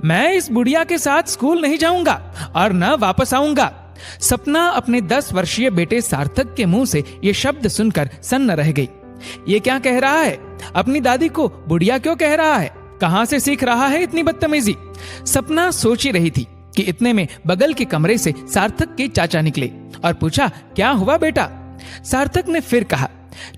मैं इस बुढ़िया के साथ स्कूल नहीं जाऊंगा और न वापस आऊंगा। सपना अपने 10 वर्षीय बेटे सार्थक के मुंह से ये शब्द सुनकर सन्न रह गई। ये क्या कह रहा है? अपनी दादी को बुढ़िया क्यों कह रहा है? कहां से सीख रहा है इतनी बदतमीजी? सपना सोच ही रही थी कि इतने में बगल के कमरे से सार्थक के चाचा निकले और पूछा, क्या हुआ बेटा? सार्थक ने फिर कहा,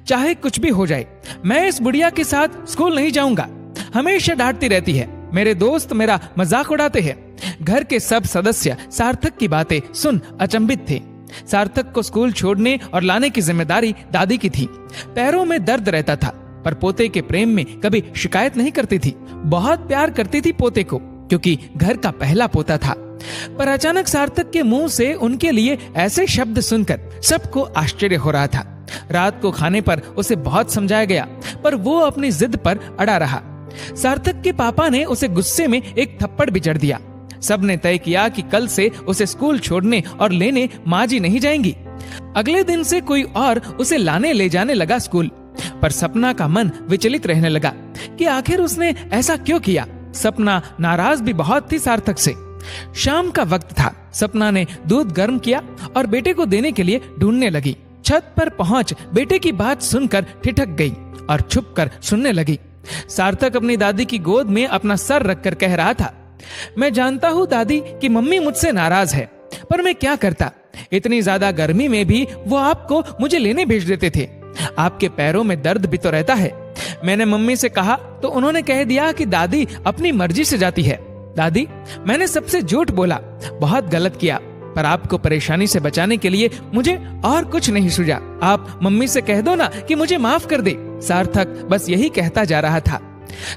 चाहे कुछ भी हो जाए, मैं इस बुढ़िया के साथ स्कूल नहीं जाऊंगा। हमेशा डांटती रहती है, मेरे दोस्त मेरा मजाक उड़ाते हैं। घर के सब सदस्य सार्थक की बातें सुन अचंभित थे। सार्थक को स्कूल छोड़ने और लाने की जिम्मेदारी दादी की थी। पैरों में दर्द रहता था, पर पोते के प्रेम में कभी शिकायत नहीं करती थी। बहुत प्यार करती थी पोते को, क्योंकि घर का पहला पोता था। पर अचानक सार्थक के मुंह से उनके लिए ऐसे शब्द सुनकर सबको आश्चर्य हो रहा था। रात को खाने पर उसे बहुत समझाया गया, पर वो अपनी जिद पर अड़ा रहा। सार्थक के पापा ने उसे गुस्से में एक थप्पड़ भी जड़ दिया। सबने तय किया कि कल से उसे स्कूल छोड़ने और लेने माँ जी नहीं जाएंगी। अगले दिन से कोई और उसे लाने ले जाने लगा स्कूल। पर सपना का मन विचलित रहने लगा कि आखिर उसने ऐसा क्यों किया। सपना नाराज भी बहुत थी सार्थक से। शाम का वक्त था। सपना ने दूध गर्म किया और बेटे को देने के लिए ढूंढने लगी। छत पर पहुंच बेटे की बात सुनकर ठिठक गई और छुप कर सुनने लगी। सार्थक अपनी दादी की गोद में अपना सर रखकर कह रहा था, मैं जानता हूँ दादी कि मम्मी मुझसे नाराज है, पर मैं क्या करता। इतनी ज्यादा गर्मी में भी वो आपको मुझे लेने भेज देते थे। आपके पैरों में दर्द भी तो रहता है। मैंने मम्मी से कहा तो उन्होंने कह दिया कि दादी अपनी मर्जी से जाती है। दादी, मैंने सबसे झूठ बोला, बहुत गलत किया, पर आपको परेशानी से बचाने के लिए मुझे और कुछ नहीं सूझा। आप मम्मी से कह दो ना कि मुझे माफ कर दे। सार्थक बस यही कहता जा रहा था।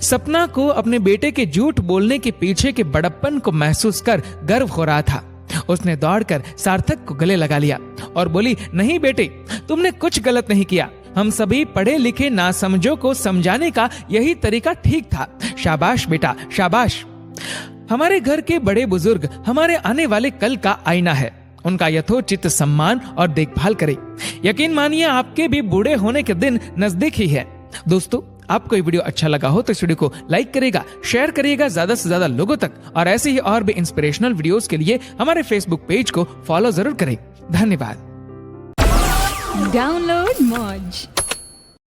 सपना को अपने बेटे के झूठ बोलने के पीछे के बड़प्पन को महसूस कर गर्व हो रहा था। उसने दौड़कर सार्थक को गले लगा लिया और बोली, नहीं बेटे, तुमने कुछ गलत नहीं किया। हम सभी पढ़े लिखे नासमझों को समझाने का यही तरीका ठीक था। शाबाश बेटा, शाबाश। हमारे घर के बड़े बुजुर्ग हमारे आने वाले कल का आईना है। उनका यथोचित सम्मान और देखभाल करें। यकीन मानिए, आपके भी बूढ़े होने के दिन नजदीक ही है। दोस्तों, आपको ये वीडियो अच्छा लगा हो तो इस वीडियो को लाइक करिएगा, शेयर करिएगा ज्यादा से ज्यादा लोगों तक, और ऐसे ही और भी इंस्पिरेशनल वीडियोस के लिए हमारे फेसबुक पेज को फॉलो जरूर करें। धन्यवाद। डाउनलोड मौज।